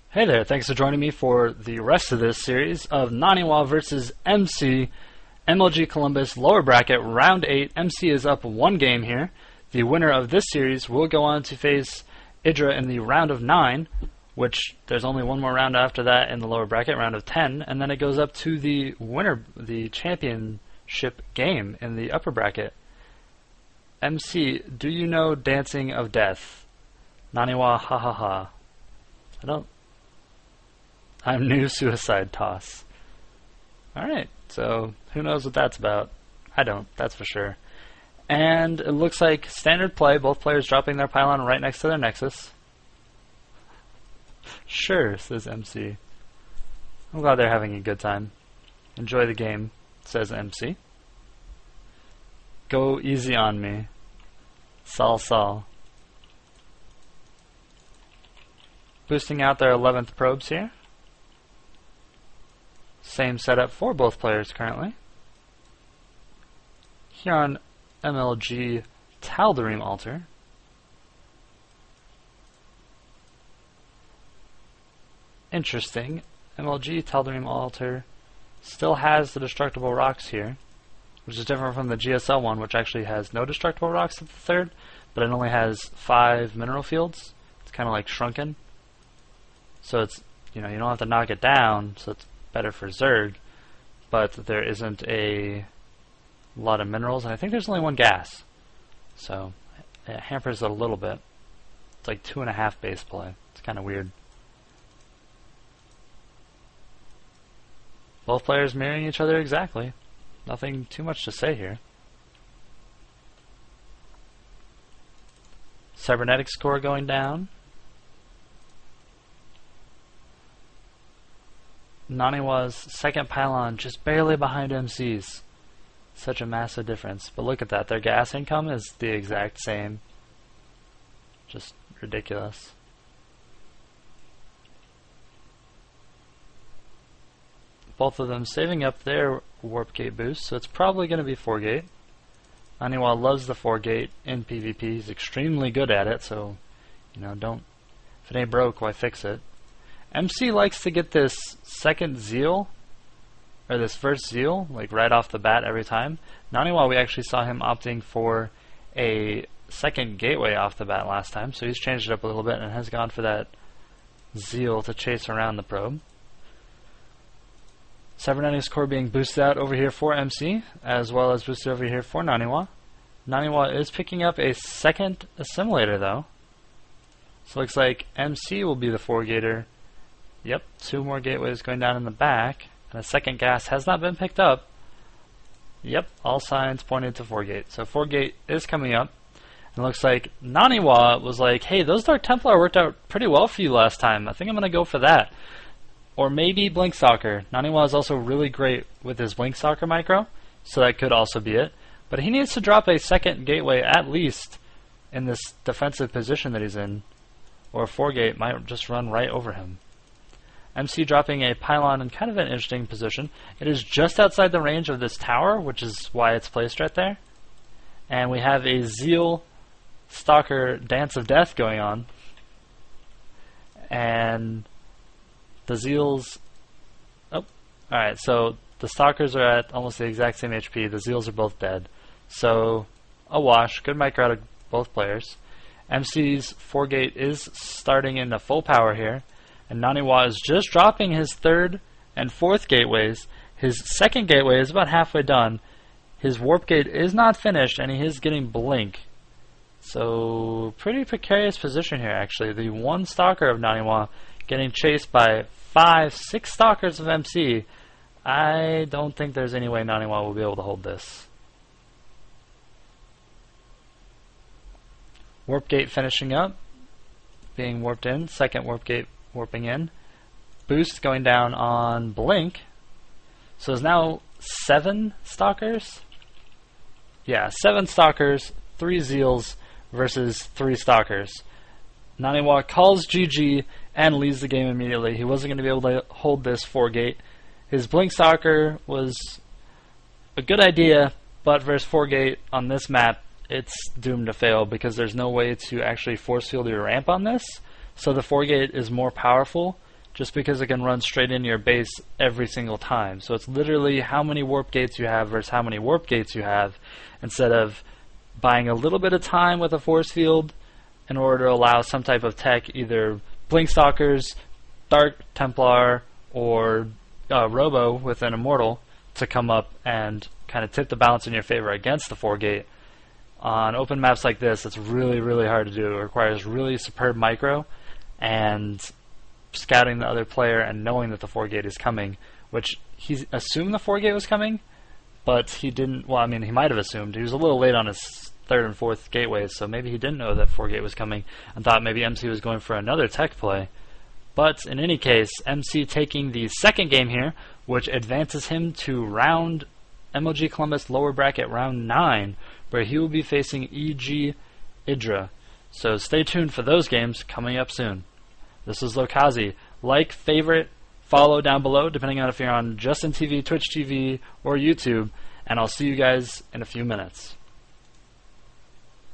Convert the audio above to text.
Hey there, thanks for joining me for the rest of this series of Naniwa versus MC, MLG Columbus lower bracket, round 8. MC is up 1 game here. The winner of this series will go on to face Idra in the round of 9, which there's only one more round after that in the lower bracket, round of 10, and then it goes up to the winner, the championship game in the upper bracket. MC, do you know Dancing of Death? Naniwa, ha ha ha. I'm new Suicide Toss. Alright, so who knows what that's about? I don't, that's for sure. And it looks like standard play, both players dropping their pylon right next to their nexus. Sure, says MC. I'm glad they're having a good time. Enjoy the game, says MC. Go easy on me. Sal. Boosting out their 11th probes here. Same setup for both players currently. Here on MLG Tal'Darim Altar. Interesting. MLG Tal'Darim Altar still has the destructible rocks here, which is different from the GSL one, which actually has no destructible rocks at the third, but it only has 5 mineral fields. It's kind of like shrunken. So it's, you don't have to knock it down, so it's better for Zerg, but there isn't a lot of minerals, and I think there's only 1 gas, so it hampers it a little bit. It's like 2.5 base play. It's kind of weird. Both players mirroring each other exactly. Nothing too much to say here. Cybernetic score going down. Naniwa's second pylon just barely behind MC's. Such a massive difference. But look at that, their gas income is the exact same. Just ridiculous. Both of them saving up their warp gate boost, so it's probably going to be 4 gate. Naniwa loves the 4 gate in PvP. He's extremely good at it, so don't, if it ain't broke, why fix it? MC likes to get this second zeal, or this first zeal, like right off the bat every time. Naniwa, we actually saw him opting for a second gateway off the bat last time, so he's changed it up a little bit and has gone for that zeal to chase around the probe. Cybernetic score being boosted out over here for MC, as well as boosted over here for Naniwa. Naniwa is picking up a second assimilator though. So it looks like MC will be the 4-gater. Yep, 2 more gateways going down in the back, and a second gas has not been picked up. Yep, all signs pointed to 4 gate. So 4 gate is coming up. And it looks like Naniwa was like, hey, those Dark Templar worked out pretty well for you last time. I think I'm going to go for that. Or maybe Blink Stalker. Naniwa is also really great with his Blink Stalker micro, so that could also be it. But he needs to drop a second gateway at least in this defensive position that he's in, or a 4 gate might just run right over him. MC dropping a pylon in kind of an interesting position. It is just outside the range of this tower, which is why it's placed right there. And we have a Zeal Stalker Dance of Death going on. And the Zeals... Oh, alright, so the Stalkers are at almost the exact same HP. The Zeals are both dead. So, a wash. Good micro out of both players. MC's 4 gate is starting into full power here. And Naniwa is just dropping his 3rd and 4th gateways. His 2nd gateway is about halfway done. His warp gate is not finished, and he is getting blink. So, pretty precarious position here, actually. The 1 stalker of Naniwa getting chased by 5, 6 stalkers of MC. I don't think there's any way Naniwa will be able to hold this. Warp gate finishing up, being warped in. 2nd warp gate warping in. Boost going down on Blink. So there's now 7 stalkers? Yeah, 7 stalkers, 3 Zeals versus 3 stalkers. Naniwa calls GG and leaves the game immediately. He wasn't going to be able to hold this 4 gate. His Blink Stalker was a good idea, but versus 4 gate on this map, it's doomed to fail because there's no way to actually force field your ramp on this. So the 4 gate is more powerful just because it can run straight into your base every single time. So it's literally how many warp gates you have versus how many warp gates you have, instead of buying a little bit of time with a force field in order to allow some type of tech, either Blink Stalkers, Dark Templar, or Robo with an Immortal, to come up and kind of tip the balance in your favor against the 4-gate. On open maps like this, it's really, really hard to do. It requires really superb micro and scouting the other player and knowing that the 4-gate is coming, which he assumed the 4-gate was coming, but he didn't. Well, I mean, he might have assumed. He was a little late on his 3rd and 4th gateways, so maybe he didn't know that 4-gate was coming and thought maybe MC was going for another tech play. But in any case, MC taking the 2nd game here, which advances him to MLG Columbus lower bracket round 9, where he will be facing EG Idra. So stay tuned for those games coming up soon. This is Lokazi. Like, favorite, follow down below, depending on if you're on Justin TV, Twitch TV, or YouTube, and I'll see you guys in a few minutes.